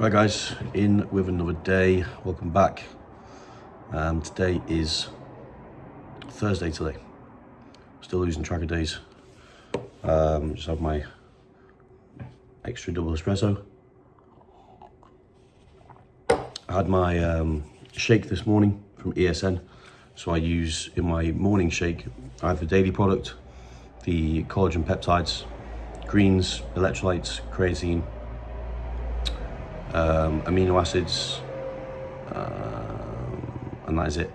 Right guys, in with another day. Welcome back. Today is Thursday today. Still losing track of days. Just have my extra double espresso. I had my shake this morning from ESN. So I use in my morning shake, I have the daily product, the collagen peptides, greens, electrolytes, creatine, amino acids, and that is it.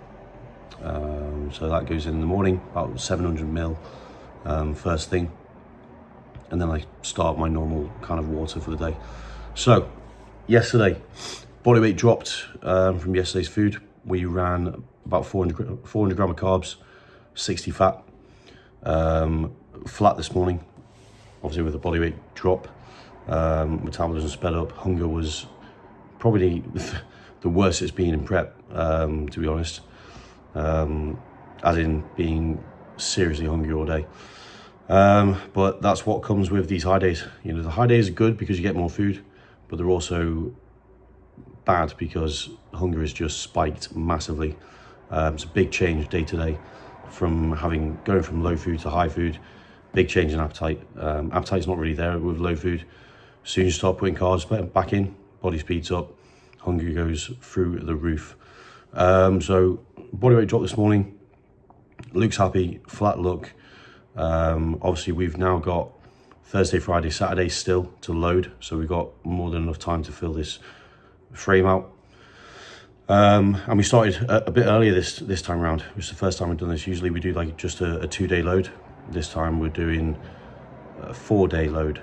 So that goes in the morning, about 700 ml first thing, and then I start my normal kind of water for the day. So yesterday, body weight dropped from yesterday's food. We ran about 400 gram of carbs, 60 fat. Flat this morning, obviously with the body weight drop. Metabolism sped up. Hunger was probably the worst it's been in prep, to be honest, as in being seriously hungry all day. But that's what comes with these high days. You know, the high days are good because you get more food, but they're also bad because hunger is just spiked massively. It's a big change day to day from going from low food to high food. Big change in appetite. Appetite's not really there with low food. As soon as you start putting carbs back in, body speeds up, hunger goes through the roof. So body weight dropped this morning. Luke's happy, flat look. Obviously we've now got Thursday, Friday, Saturday still to load. So we've got more than enough time to fill this frame out. And we started a bit earlier this time around. It was the first time we've done this. Usually we do like just a 2-day load. This time we're doing a 4-day load.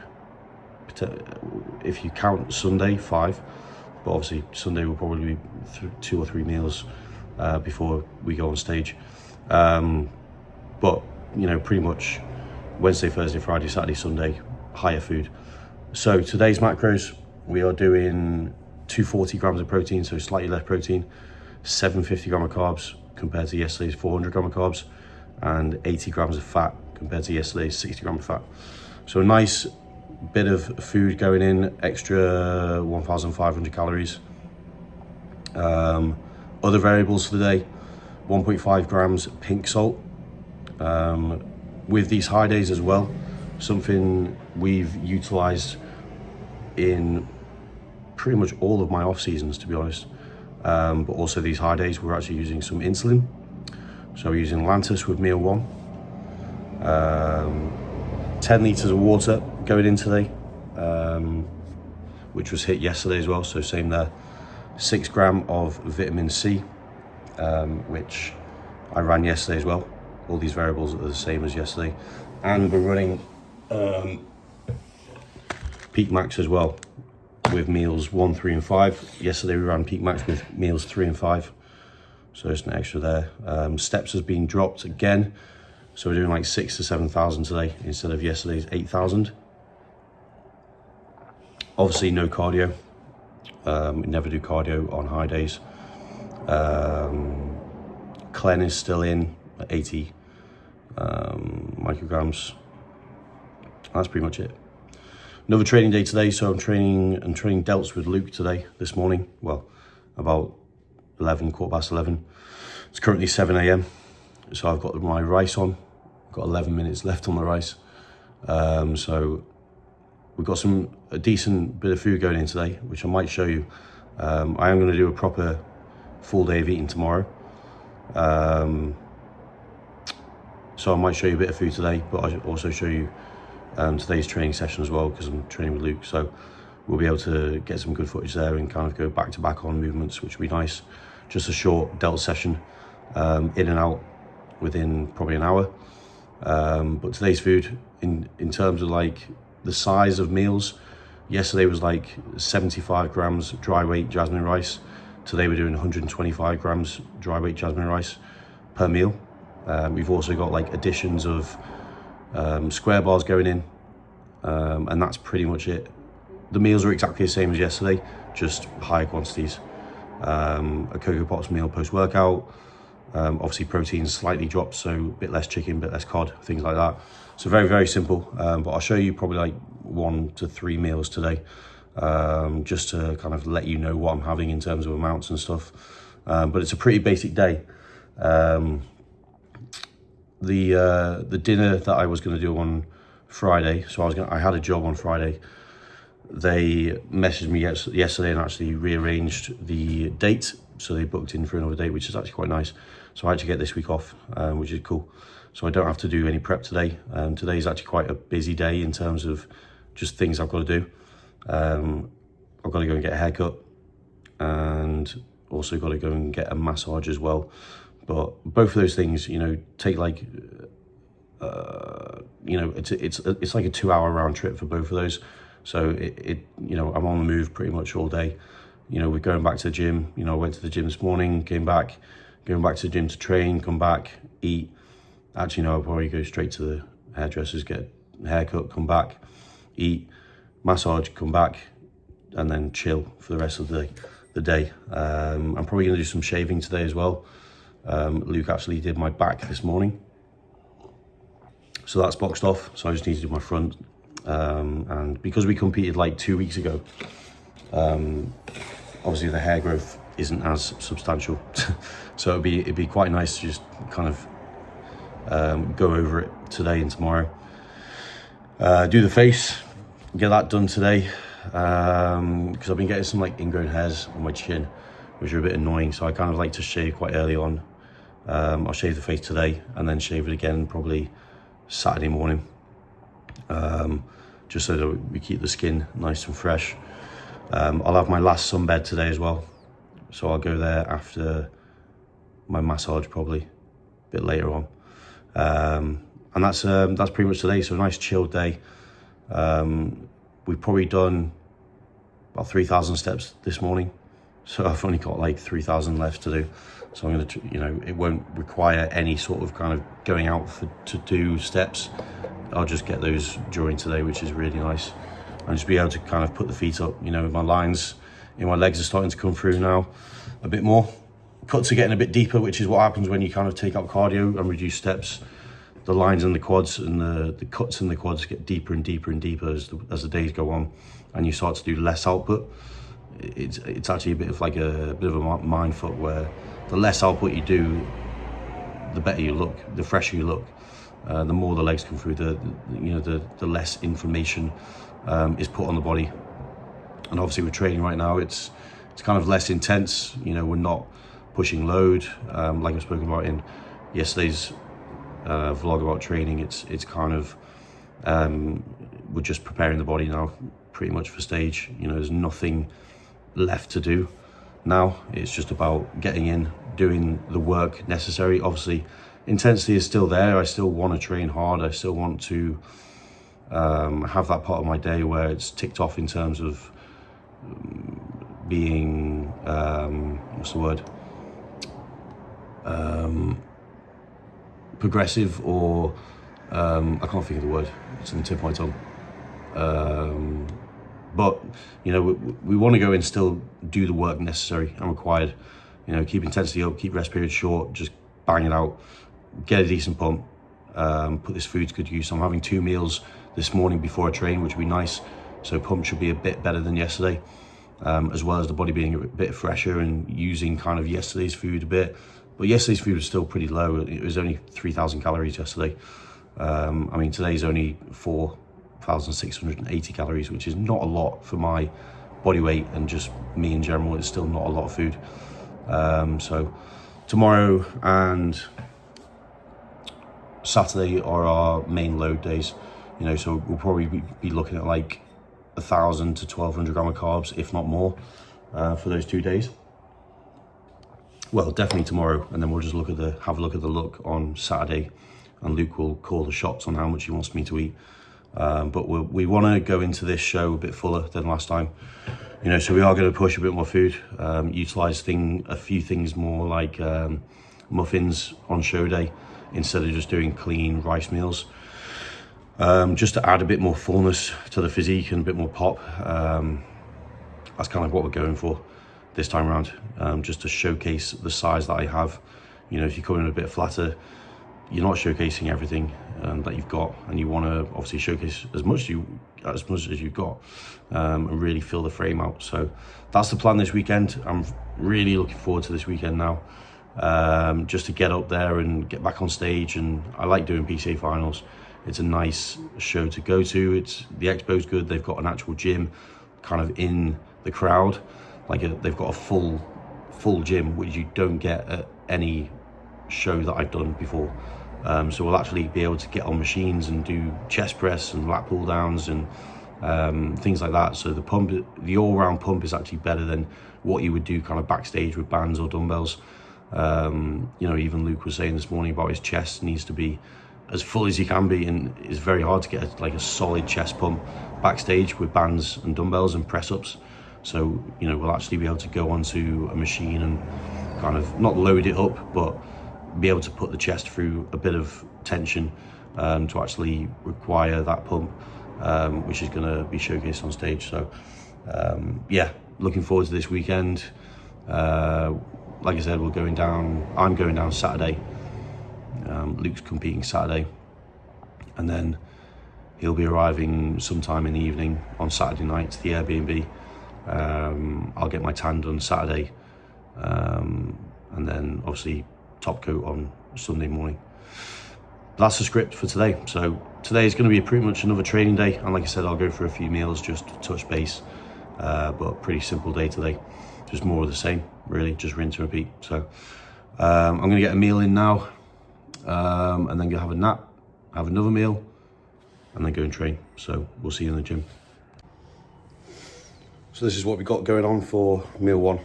If you count Sunday, 5, but obviously Sunday will probably be 2 or 3 meals before we go on stage. But you know, pretty much Wednesday, Thursday, Friday, Saturday, Sunday, higher food. So today's macros, we are doing 240 grams of protein, so slightly less protein, 750 gram of carbs compared to yesterday's 400 gram of carbs, and 80 grams of fat compared to yesterday's 60 gram of fat. So a nice bit of food going in, extra 1,500 calories. Other variables for the day, 1.5 grams pink salt. With these high days as well, something we've utilized in pretty much all of my off seasons, to be honest, but also these high days, we're actually using some insulin. So we're using Lantus with meal 1, 10 litres of water going in today, which was hit yesterday as well, so same there. 6 gram of vitamin C, which I ran yesterday as well. All these variables are the same as yesterday. And we're running Peak Max as well with meals 1, 3 and 5. Yesterday we ran Peak Max with meals 3 and 5. So just an extra there. Steps has been dropped again. So we're doing like 6,000 to 7,000 today instead of yesterday's 8,000. Obviously no cardio. We never do cardio on high days. Clen is still in at 80 micrograms. That's pretty much it. Another training day today, so I'm training delts with Luke today, this morning. Well, about 11:15. It's currently 7 a.m. So I've got my rice on. I've got 11 minutes left on the rice. So we've got a decent bit of food going in today, which I might show you. I am going to do a proper full day of eating tomorrow. So I might show you a bit of food today, but I'll also show you today's training session as well, because I'm training with Luke. So we'll be able to get some good footage there and kind of go back to back on movements, which will be nice. Just a short delt session, in and out within probably an hour. But today's food, in terms of like the size of meals, yesterday was like 75 grams dry weight jasmine rice. Today we're doing 125 grams dry weight jasmine rice per meal. We've also got like additions of square bars going in, and that's pretty much it. The meals are exactly the same as yesterday, just higher quantities. A Cocoa Pops meal post-workout. Obviously protein slightly dropped, so a bit less chicken, a bit less cod, things like that. So very, very simple, but I'll show you probably like 1 to 3 meals today. just to kind of let you know what I'm having in terms of amounts and stuff. But it's a pretty basic day. The dinner that I was going to do on Friday, so I had a job on Friday. They messaged me yesterday and actually rearranged the date, so they booked in for another date, which is actually quite nice. So I actually get this week off, which is cool. So I don't have to do any prep today. Today is actually quite a busy day in terms of just things I've got to do. I've got to go and get a haircut, and also got to go and get a massage as well. But both of those things, you know, take like, you know, it's like a 2-hour round trip for both of those. So it you know, I'm on the move pretty much all day. You know, we're going back to the gym. You know, I went to the gym this morning, came back, going back to the gym to train, come back, eat. Actually, no, I'll probably go straight to the hairdressers, get a haircut, come back, eat, massage, come back, and then chill for the rest of the day. I'm probably going to do some shaving today as well. Luke actually did my back this morning, so that's boxed off. So I just need to do my front. And because we competed like 2 weeks ago, obviously the hair growth isn't as substantial. So it'd be quite nice to just kind of go over it today and tomorrow. Do the face, get that done today, because I've been getting some like ingrown hairs on my chin, which are a bit annoying. So I kind of like to shave quite early on. I'll shave the face today and then shave it again probably Saturday morning, just so that we keep the skin nice and fresh. I'll have my last sunbed today as well, so I'll go there after my massage probably a bit later on. And that's pretty much today. So a nice chilled day. We've probably done about 3,000 steps this morning, so I've only got like 3,000 left to do. So I'm going to, you know, it won't require any sort of kind of going out to do steps. I'll just get those during today, which is really nice. And just be able to kind of put the feet up. You know, my lines in my legs are starting to come through now a bit more. Cuts are getting a bit deeper, which is what happens when you kind of take out cardio and reduce steps. The lines in the quads and the cuts in the quads get deeper and deeper and deeper as the days go on, and you start to do less output. It's actually a bit of a mind fuck, where the less output you do, the better you look, the fresher you look. The more the legs come through, the less inflammation is put on the body. And obviously with training right now, it's kind of less intense. You know, we're not pushing load, like I've spoken about in yesterday's vlog about training. It's kind of we're just preparing the body now pretty much for stage. You know, there's nothing left to do now. It's just about getting in, doing the work necessary. Obviously intensity is still there. I still want to train hard. I still want to have that part of my day where it's ticked off in terms of being what's the word, progressive, or I can't think of the word, it's on the tip of my tongue. But you know, we want to go and still do the work necessary and required. You know, keep intensity up, keep rest periods short, just bang it out, get a decent pump, put this food to good use. I'm having 2 meals this morning before I train, which will be nice. So pump should be a bit better than yesterday, as well as the body being a bit fresher and using kind of yesterday's food a bit. But yesterday's food was still pretty low. It was only 3,000 calories yesterday. I mean, today's only 4,680 calories, which is not a lot for my body weight and just me in general. It's still not a lot of food. So tomorrow and Saturday are our main load days. You know, so we'll probably be looking at like 1,000 to 1,200 gram of carbs, if not more, for those 2 days. Well, definitely tomorrow, and then we'll just have a look at the look on Saturday, and Luke will call the shots on how much he wants me to eat. But we want to go into this show a bit fuller than last time. You know, so we are going to push a bit more food, utilize a few things more, like muffins on show day instead of just doing clean rice meals. Just to add a bit more fullness to the physique and a bit more pop. That's kind of what we're going for this time around, just to showcase the size that I have. You know, if you come in a bit flatter, you're not showcasing everything. that you've got, and you want to obviously showcase as much as you've got, and really fill the frame out. So that's the plan this weekend. I'm really looking forward to this weekend now, just to get up there and get back on stage. And I like doing PCA finals. It's a nice show to go to. The expo's good. They've got an actual gym kind of in the crowd, they've got a full gym, which you don't get at any show that I've done before. So we'll actually be able to get on machines and do chest press and lat pull downs and things like that. So the all-round pump is actually better than what you would do kind of backstage with bands or dumbbells. Even Luke was saying this morning about his chest needs to be as full as he can be, and it's very hard to get a solid chest pump backstage with bands and dumbbells and press-ups. So we'll actually be able to go onto a machine and kind of not load it up, but be able to put the chest through a bit of tension to actually require that pump, which is going to be showcased on stage. So looking forward to this weekend. Like I said, I'm going down Saturday. Luke's competing Saturday, and then he'll be arriving sometime in the evening on Saturday night to the Airbnb. I'll get my tan done Saturday, and then obviously top coat on Sunday morning. That's the script for today. So today is going to be pretty much another training day, and like I said, I'll go for a few meals just to touch base, but pretty simple day today, just more of the same really, just rinse and repeat. So I'm going to get a meal in now, and then go have a nap, have another meal, and then go and train. So we'll see you in the gym. So this is what we got going on for meal one.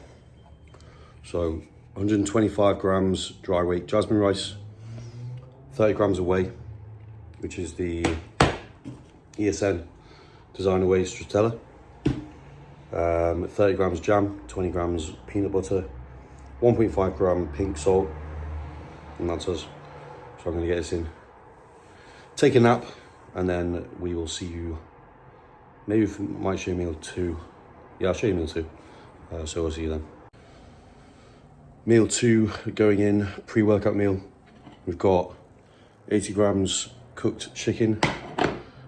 So 125 grams dry weight jasmine rice, 30 grams of whey, which is the ESN designer whey stracciatella, 30 grams jam, 20 grams peanut butter, 1.5 gram pink salt, and that's us. So I'm going to get this in, take a nap, and then we will see you. Maybe might show you meal two. Yeah, I'll show you meal two. So we'll see you then. Meal two going in, pre-workout meal. We've got 80 grams cooked chicken,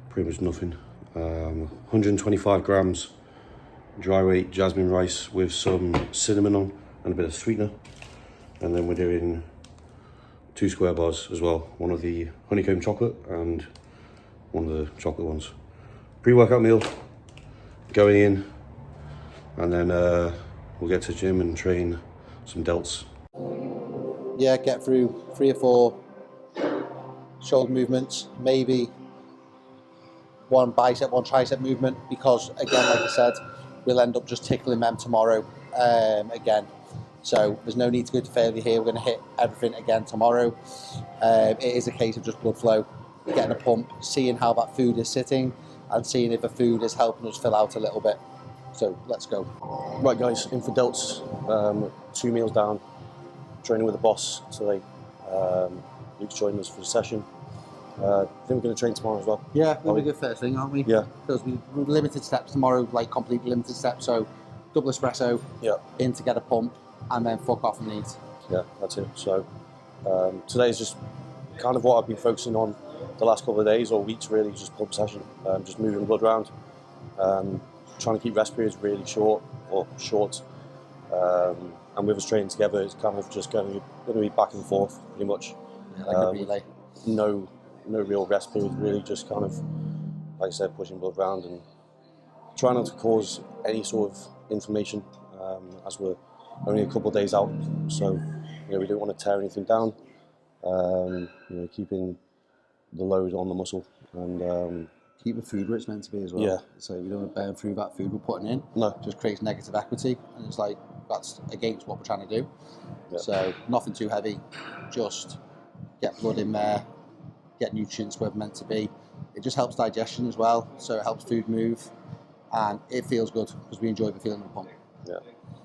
pretty much nothing. 125 grams dry weight jasmine rice with some cinnamon on and a bit of sweetener. And then we're doing 2 square bars as well. One of the honeycomb chocolate and one of the chocolate ones. Pre-workout meal going in, and then we'll get to the gym and train some delts. Yeah, get through 3 or 4 shoulder movements, maybe 1 bicep, 1 tricep movement, because again, like I said, we'll end up just tickling them tomorrow again. So there's no need to go to failure here. We're going to hit everything again tomorrow. It is a case of just blood flow, getting a pump, seeing how that food is sitting, and seeing if the food is helping us fill out a little bit. So let's go. Right guys, in for delts, 2 meals down, training with the boss today. Luke's joining us for the session. I think we're going to train tomorrow as well. Yeah, we'll be good first thing, aren't we? Yeah. Because we're limited steps tomorrow, like completely limited steps. So double espresso, in to get a pump, and then fuck off and eat. Yeah, that's it. So today is just kind of what I've been focusing on the last couple of days or weeks, really, just pump session, just moving blood around, trying to keep rest periods really short. And with us training together, it's kind of just going to be back and forth pretty much. Yeah, like a relay. No real rest period, really, just kind of, like I said, pushing blood around and trying not to cause any sort of inflammation, as we're only a couple of days out. So, we don't want to tear anything down, keeping the load on the muscle and keep the food where it's meant to be as well. Yeah. So we don't want to burn through that food we're putting in. No. It just creates negative equity, and it's like, that's against what we're trying to do. Yeah. So nothing too heavy, just get blood in there, get nutrients where they're meant to be. It just helps digestion as well, so it helps food move, and it feels good because we enjoy the feeling of the pump. Yeah,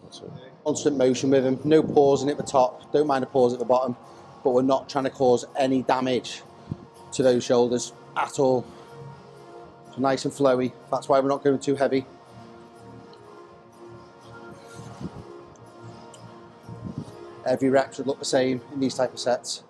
that's it. Constant motion with them, no pausing at the top, don't mind a pause at the bottom, but we're not trying to cause any damage to those shoulders at all. So nice and flowy, that's why we're not going too heavy. Every rep should look the same in these type of sets.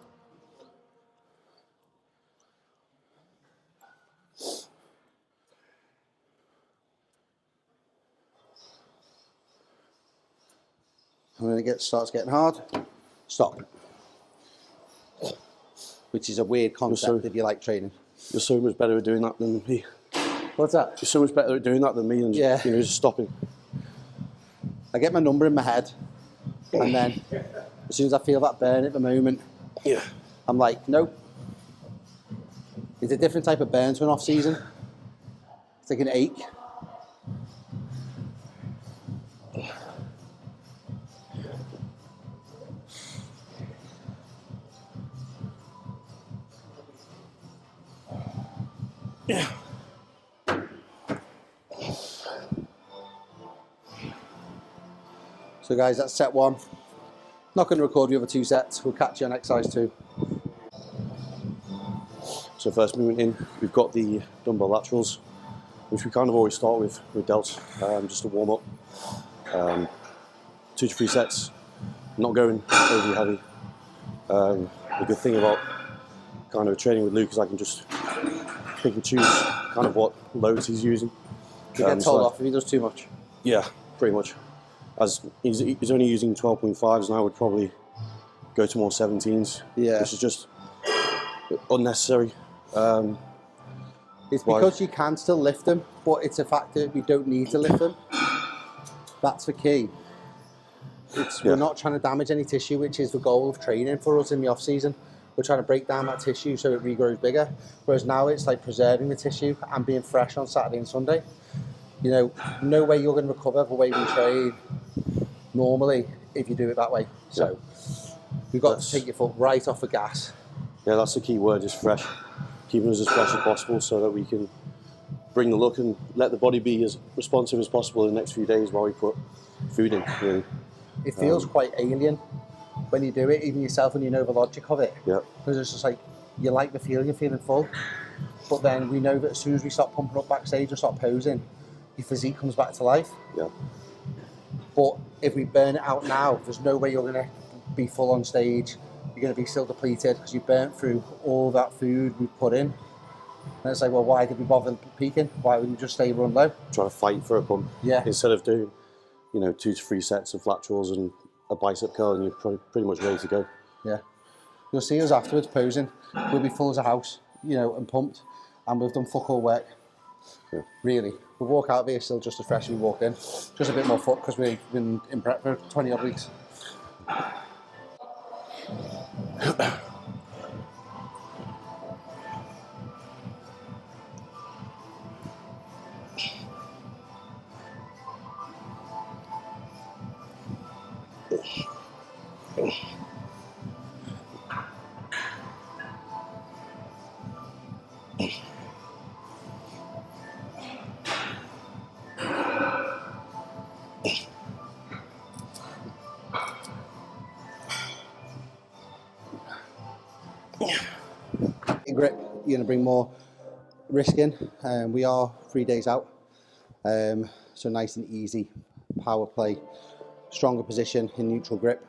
and then it starts getting hard, stop. Which is a weird concept if you like training. You're so much better at doing that than me. What's that? You're so much better at doing that than me, and just stopping. I get my number in my head, and then as soon as I feel that burn at the moment, I'm like, nope. It's a different type of burn to an off season. It's like an ache. So guys, that's set 1. Not going to record the other 2 sets. We'll catch you on exercise 2. So first movement in, we've got the dumbbell laterals, which we kind of always start with delts, just to warm up. 2 to 3 sets, not going overly heavy. The good thing about kind of training with Luke is I can just pick and choose kind of what loads he's using. You get told off if he does too much. Yeah, pretty much. As he's only using 12.5s, and I would probably go to more 17s. Yeah. Which is just unnecessary. It's because you can still lift them, but it's a fact that we don't need to lift them. That's the key. We're not trying to damage any tissue, which is the goal of training for us in the off season. We're trying to break down that tissue so it regrows bigger. Whereas now it's like preserving the tissue and being fresh on Saturday and Sunday. You know, no way you're going to recover the way we train normally if you do it that way. So you've got to take your foot right off the gas. Yeah, that's the key word, is fresh. Keeping us as fresh as possible so that we can bring the look and let the body be as responsive as possible in the next few days while we put food in, really. It feels quite alien when you do it, even yourself, when you know the logic of it. Yeah. Because it's just like, you like the feeling, you're feeling full. But then we know that as soon as we start pumping up backstage or start posing, your physique comes back to life. Yeah. But if we burn it out now, there's no way you're going to be full on stage. You're going to be still depleted because you burnt through all that food we put in. And it's like, well, why did we bother peaking? Why wouldn't we just stay run low? Try to fight for a pump. Yeah. Instead of doing, 2 to 3 sets of laterals and a bicep curl, and you're pretty much ready to go. Yeah. You'll see us afterwards posing. We'll be full as a house, and pumped. And we've done fuck all work. Yeah. Really. We'll walk out of here still just as fresh as we walked in. Just a bit more foot because we've been in prep for 20 odd weeks. Grip, you're going to bring more risk in. We are 3 days out, so nice and easy power play, stronger position in neutral grip.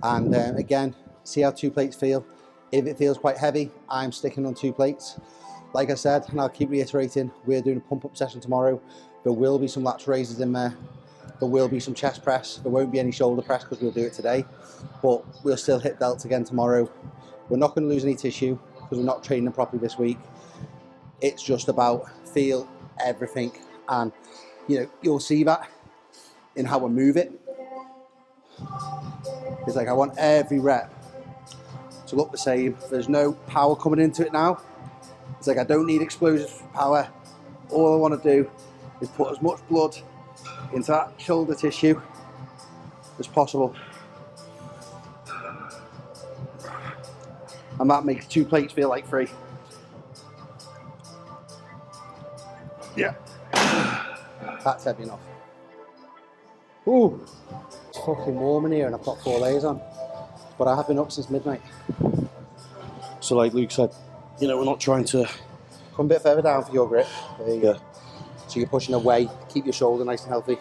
And again, see how 2 plates feel. If it feels quite heavy, I'm sticking on 2 plates. Like I said, and I'll keep reiterating, we're doing a pump up session tomorrow. There will be some lateral raises in there. There will be some chest press. There won't be any shoulder press because we'll do it today, but we'll still hit delts again tomorrow. We're not going to lose any tissue because we're not training properly this week. It's just about feel everything, and you'll see that in how we move it. It's like I want every rep to look the same. There's no power coming into it now. It's like I don't need explosive power. All I want to do is put as much blood into that shoulder tissue as possible. And that makes 2 plates feel like 3. Yeah. That's heavy enough. Ooh, it's fucking warm in here and I've got 4 layers on. But I have been up since midnight. So like Luke said, we're not trying to... Come a bit further down for your grip. There you go. Yeah. So you're pushing away, keep your shoulder nice and healthy.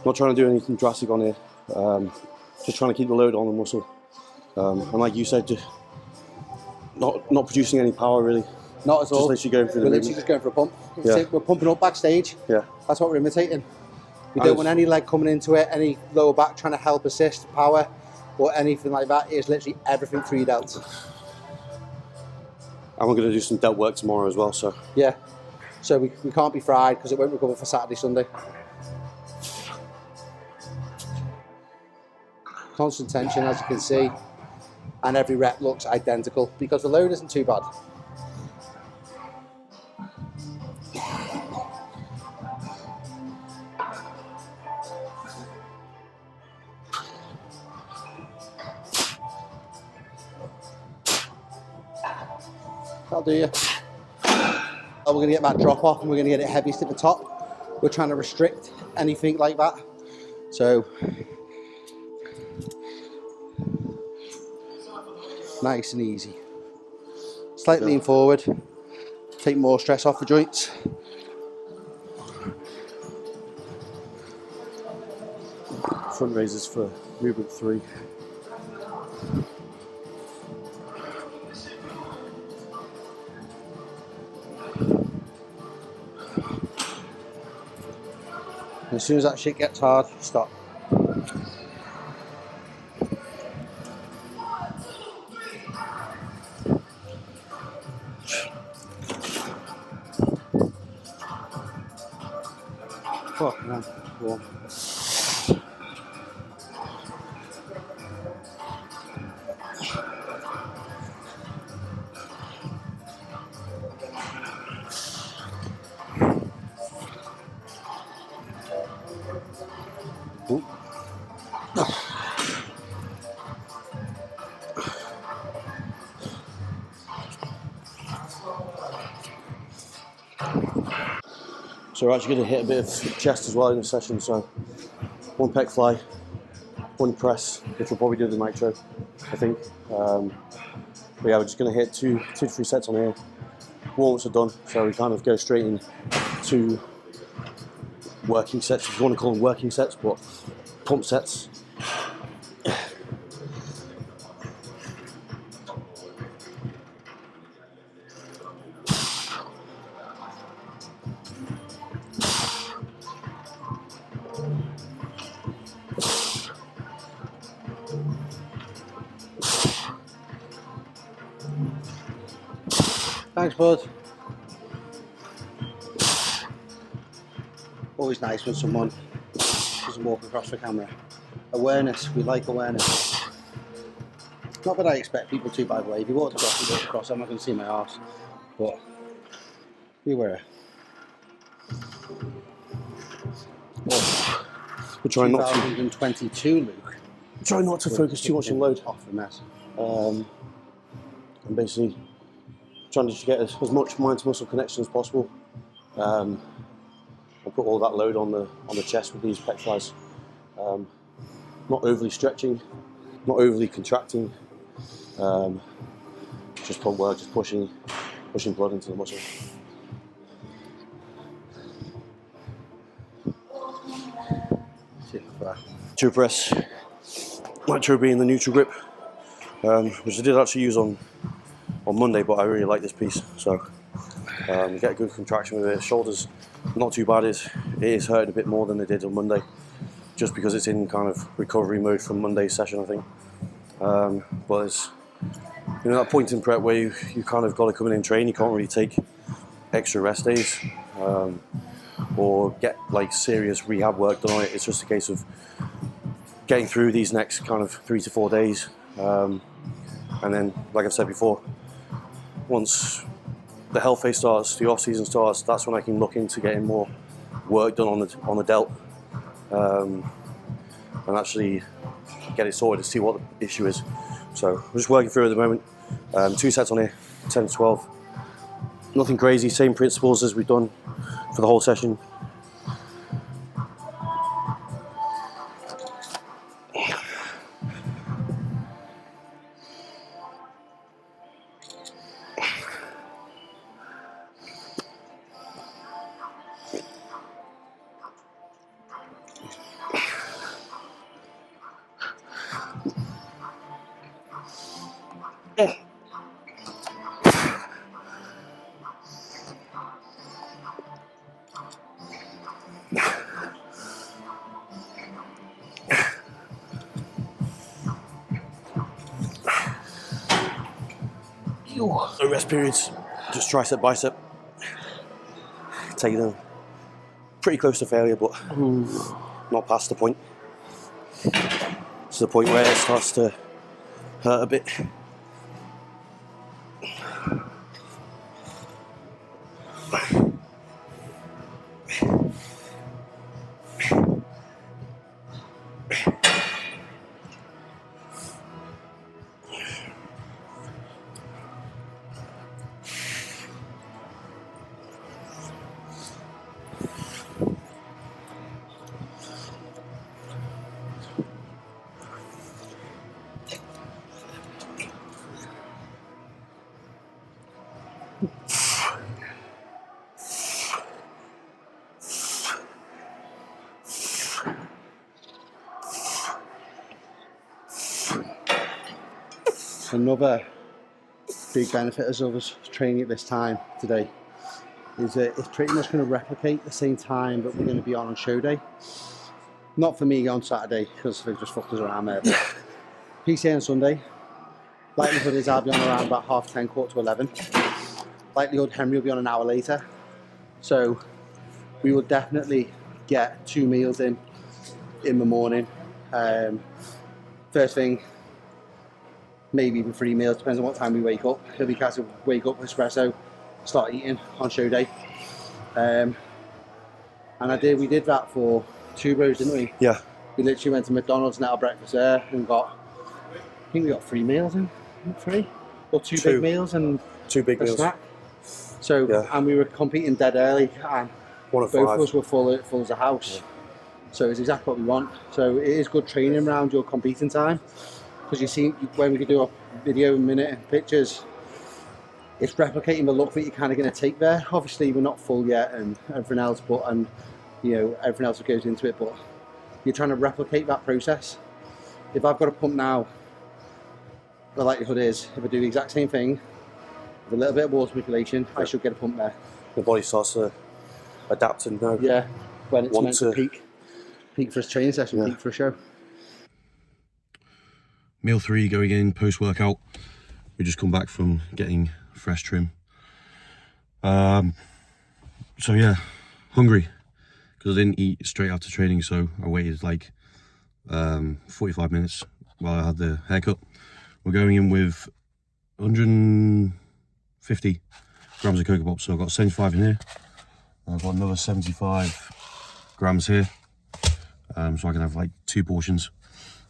Not trying to do anything drastic on here. Just trying to keep the load on the muscle. And like you said, not producing any power really. Not at all. Just literally going through the We're movement. literally just going for a pump. Yeah. We're pumping up backstage. Yeah. That's what we're imitating. We don't want any leg coming into it, any lower back trying to help assist power or anything like that. It's literally everything through your delts. And we're going to do some delt work tomorrow as well, so. Yeah, so we can't be fried because it won't recover for Saturday, Sunday. Constant tension, as you can see, and every rep looks identical because the load isn't too bad. That'll do you. We're going to get that drop off and we're going to get it heaviest at the top. We're trying to restrict anything like that. So, nice and easy. Slightly lean forward. Take more stress off the joints. Front raises for movement 3. As soon as that shit gets hard, stop. Fuck man. Warm. So we're actually going to hit a bit of chest as well in the session. So 1 pec fly, 1 press, which we'll probably do the nitro, I think. But yeah, we're just going to hit 2 to 3 sets on here. Warm-ups are done, so we kind of go straight into working sets, if you want to call them working sets, but pump sets. Thanks, bud. Always nice when someone doesn't walk across the camera. Awareness, we like awareness. Not that I expect people to, by the way. If you walk across, you walk across, I'm not going to see my arse. But beware. We're trying not to. 2022, Luke. Try not to focus too much on load. Off the mess. And basically trying to just get as much mind to muscle connection as possible. I'll put all that load on the chest with these pec flies. Not overly stretching, not overly contracting. Just pump work, just pushing blood into the muscle. Two press, nitro being the neutral grip, which I did actually use on Monday, but I really like this piece. So get a good contraction with it. Shoulders not too bad. It is hurting a bit more than they did on Monday, just because it's in kind of recovery mode from Monday's session, I think. But it's that point in prep where you kind of got to come in and train. You can't really take extra rest days or get like serious rehab work done on it. It's just a case of getting through these next kind of 3 to 4 days, and then, like I've said before, once the health phase starts, the off season starts, that's when I can look into getting more work done on the delt, and actually get it sorted to see what the issue is. So we're just working through it at the moment. 2 sets on here, 10 to 12. Nothing crazy, same principles as we've done for the whole session. No rest periods, just tricep, bicep. Taking them pretty close to failure, but not past the point. It's the point where it starts to hurt a bit. Another big benefit of us training at this time today is that it's pretty much going to replicate the same time that we're going to be on show day. Not for me on Saturday, because they've just fucked us around there. But PCA on Sunday, likelihood is I'll be on around about 10:30, 10:45. Likelihood Henry will be on an hour later. So we will definitely get 2 meals in the morning. First thing, maybe even 3 meals, depends on what time we wake up. He'll be kind of wake up, espresso, start eating on show day. And we did that for 2 bros, didn't we? Yeah. We literally went to McDonald's and had our breakfast there and I think we got 3 meals in, 3? Or two big meals and 2 big a meals. snack. So, Yeah. and we were competing dead early and One of both 5. of us were full as a house. Yeah. So it's exactly what we want. So it is good training around your competing time. Because you see, when we can do a video in a minute and pictures, it's replicating the look that you're kind of going to take there. Obviously, we're not full yet and everything else, everything else that goes into it, but you're trying to replicate that process. If I've got a pump now, the likelihood is, if I do the exact same thing, with a little bit of water manipulation, I should get a pump there. The body starts to adapt and know. Yeah, when it's meant to peak for a training session, peak for a show. Meal 3 going in post-workout. We just come back from getting fresh trim. So yeah, hungry because I didn't eat straight after training, so I waited like 45 minutes while I had the haircut. We're going in with 150 grams of Cocoa Pops, so I've got 75 in here. I've got another 75 grams here, so I can have like 2 portions.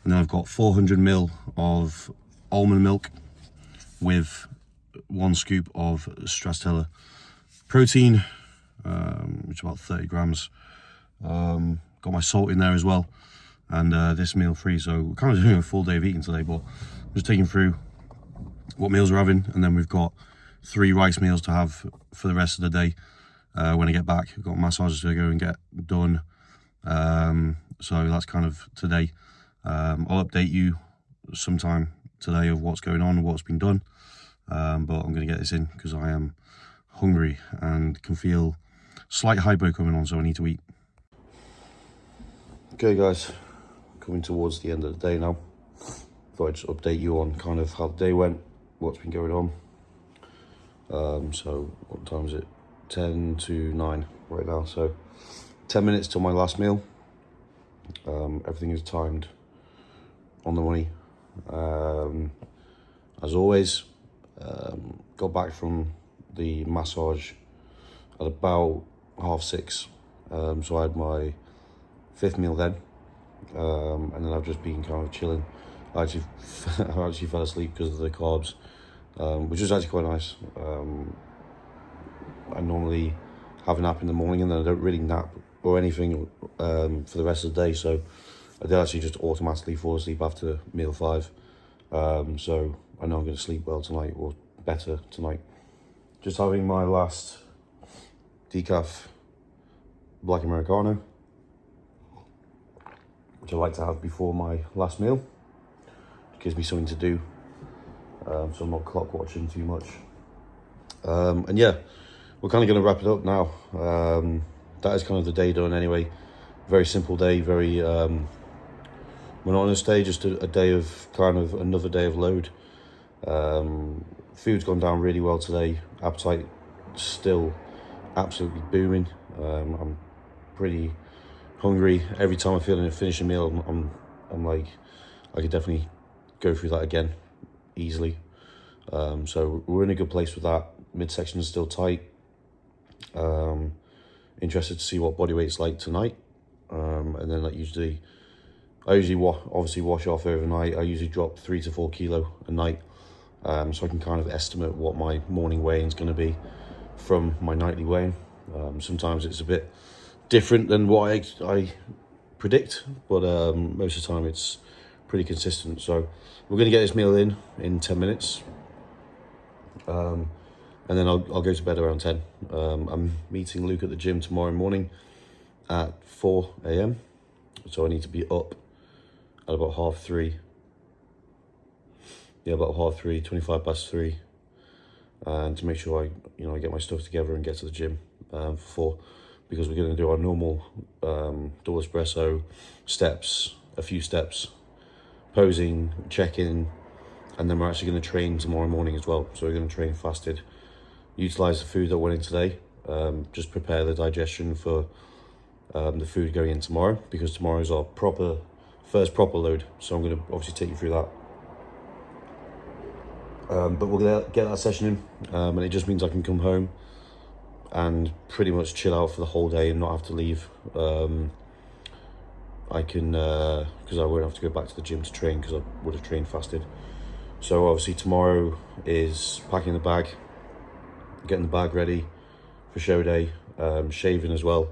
And then I've got 400 ml of almond milk with 1 scoop of stracciatella protein, which is about 30 grams. Got my salt in there as well, and this meal 3. So we're kind of doing a full day of eating today, but I'm just taking through what meals we're having, and then we've got 3 rice meals to have for the rest of the day. When I get back, I've got massages to go and get done. So that's kind of today. I'll update you sometime today of what's going on and what's been done, but I'm going to get this in because I am hungry and can feel slight hypo coming on, so I need to eat. Okay guys, coming towards the end of the day now. Thought I'd just update you on kind of how the day went, what's been going on. So what time is it? 10 to 9 right now, so 10 minutes till my last meal. Everything is timed on the money. As always, got back from the massage at about 6:30. So I had my 5th meal then, and then I've just been kind of chilling. I actually fell asleep because of the carbs, which was actually quite nice. I normally have a nap in the morning and then I don't really nap or anything for the rest of the day, so I did actually just automatically fall asleep after meal 5. So I know I'm going to sleep well tonight, or better tonight. Just having my last decaf black Americano, which I like to have before my last meal. It gives me something to do, so I'm not clock watching too much. And yeah, we're kind of going to wrap it up now. That is kind of the day done anyway. Very simple day, very monotonous day, just a day of kind of another day of load. food's gone down really well today. Appetite still absolutely booming. I'm pretty hungry. Every time I feel finish a meal, I'm like, I could definitely go through that again easily. So we're in a good place with that. Midsection is still tight. Interested to see what body weight's like tonight. And then I usually obviously wash off overnight. I usually drop 3 to 4 kilo a night. So I can kind of estimate what my morning weigh-in is going to be from my nightly weigh-in. Sometimes it's a bit different than what I predict, but most of the time it's pretty consistent. So we're going to get this meal in 10 minutes. And then I'll go to bed around 10. I'm meeting Luke at the gym tomorrow morning at 4 a.m. So I need to be up at about 3:30. Yeah, about 3:30, 25 past 3. And to make sure I get my stuff together and get to the gym for 4, because we're going to do our normal double espresso steps, a few steps, posing, check-in, and then we're actually going to train tomorrow morning as well. So we're going to train fasted, utilize the food that went in today, just prepare the digestion for the food going in tomorrow, because tomorrow is our first proper load. So I'm going to obviously take you through that. But we're going to get that session in, and it just means I can come home and pretty much chill out for the whole day and not have to leave. I can, because I won't have to go back to the gym to train, because I would have trained fasted. So obviously tomorrow is packing the bag, getting the bag ready for show day, shaving as well.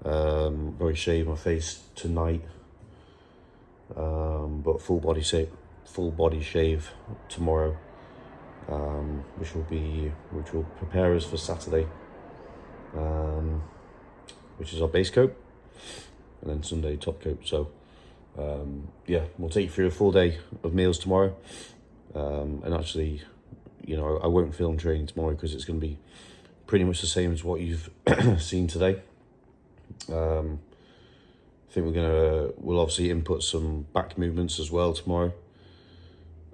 Probably shave my face tonight, but full body shave tomorrow, which will prepare us for Saturday, which is our base coat, and then Sunday top coat. So yeah, we'll take you through a full day of meals tomorrow. And actually, I won't film training tomorrow, because it's going to be pretty much the same as what you've seen today. I think we'll obviously input some back movements as well tomorrow,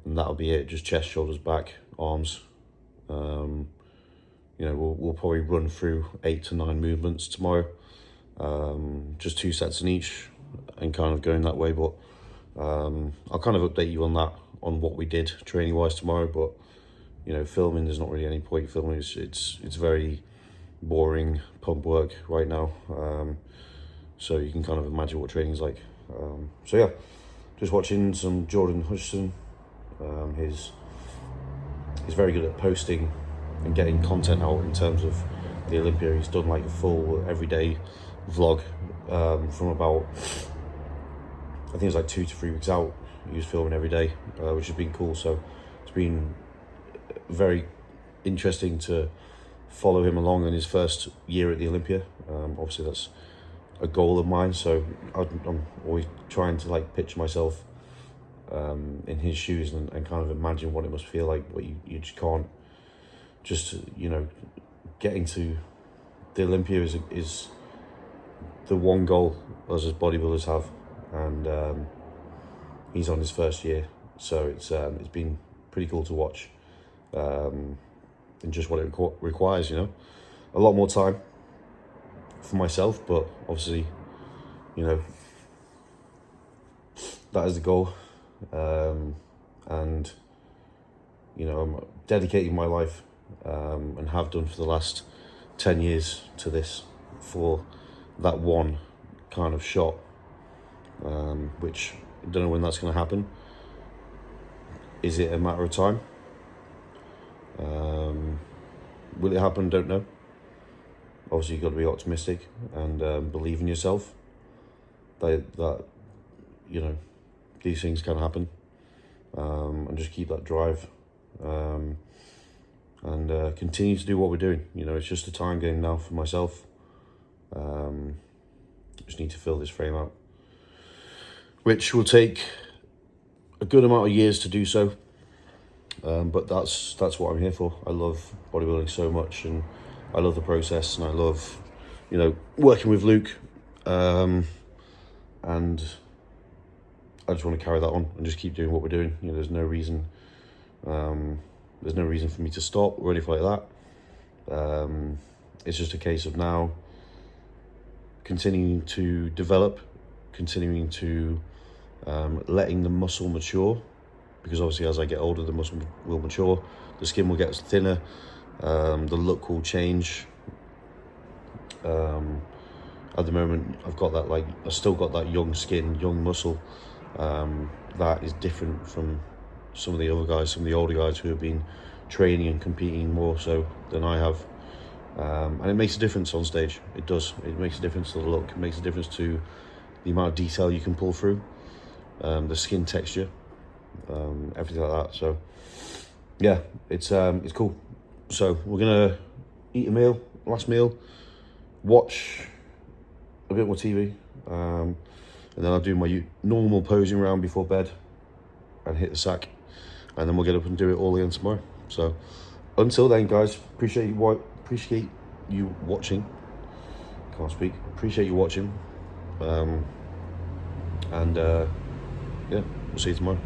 and that'll be it. Just chest, shoulders, back, arms. We'll probably run through 8 to 9 movements tomorrow, just 2 sets in each, and kind of going that way. But I'll kind of update you on that, on what we did training wise tomorrow. But filming, there's not really any point filming. It's very boring pump work right now, so you can kind of imagine what training's like. So yeah, just watching some Jordan Hutchinson. He's very good at posting and getting content out in terms of the Olympia. He's done like a full everyday vlog from about, I think it's like 2 to 3 weeks out. He was filming every day, which has been cool. So it's been very interesting to follow him along in his first year at the Olympia. Obviously that's a goal of mine, so I'm always trying to like picture myself in his shoes and kind of imagine what it must feel like. But you just can't. Just getting to the Olympia is the one goal us as bodybuilders have, and he's on his first year, so it's been pretty cool to watch, and just what it requires. A lot more time for myself, but obviously, that is the goal, and I'm dedicating my life, and have done for the last 10 years to this, for that one kind of shot, which I don't know when that's going to happen. Is it a matter of time? Will it happen? Don't know. Obviously you've got to be optimistic and believe in yourself that these things can happen, and just keep that drive, and continue to do what we're doing. It's just a time game now for myself. Just need to fill this frame out, which will take a good amount of years to do so, but that's what I'm here for. I love bodybuilding so much, and I love the process, and I love working with Luke, and I just want to carry that on and just keep doing what we're doing. There's no reason There's no reason for me to stop or anything like that. It's just a case of now continuing to develop, continuing to letting the muscle mature, because obviously as I get older the muscle will mature, the skin will get thinner, the look will change. At the moment I've got that, like, I've still got that young skin, young muscle, that is different from some of the other guys, some of the older guys who have been training and competing more so than I have. And it makes a difference on stage. It does. It makes a difference to the look. It makes a difference to the amount of detail you can pull through, the skin texture, everything like that. So yeah, it's cool. So we're gonna eat a meal, last meal, watch a bit more TV, and then I'll do my normal posing round before bed and hit the sack, and then we'll get up and do it all again tomorrow. So until then, guys, appreciate you watching. Can't speak. Appreciate you watching, and yeah, we'll see you tomorrow.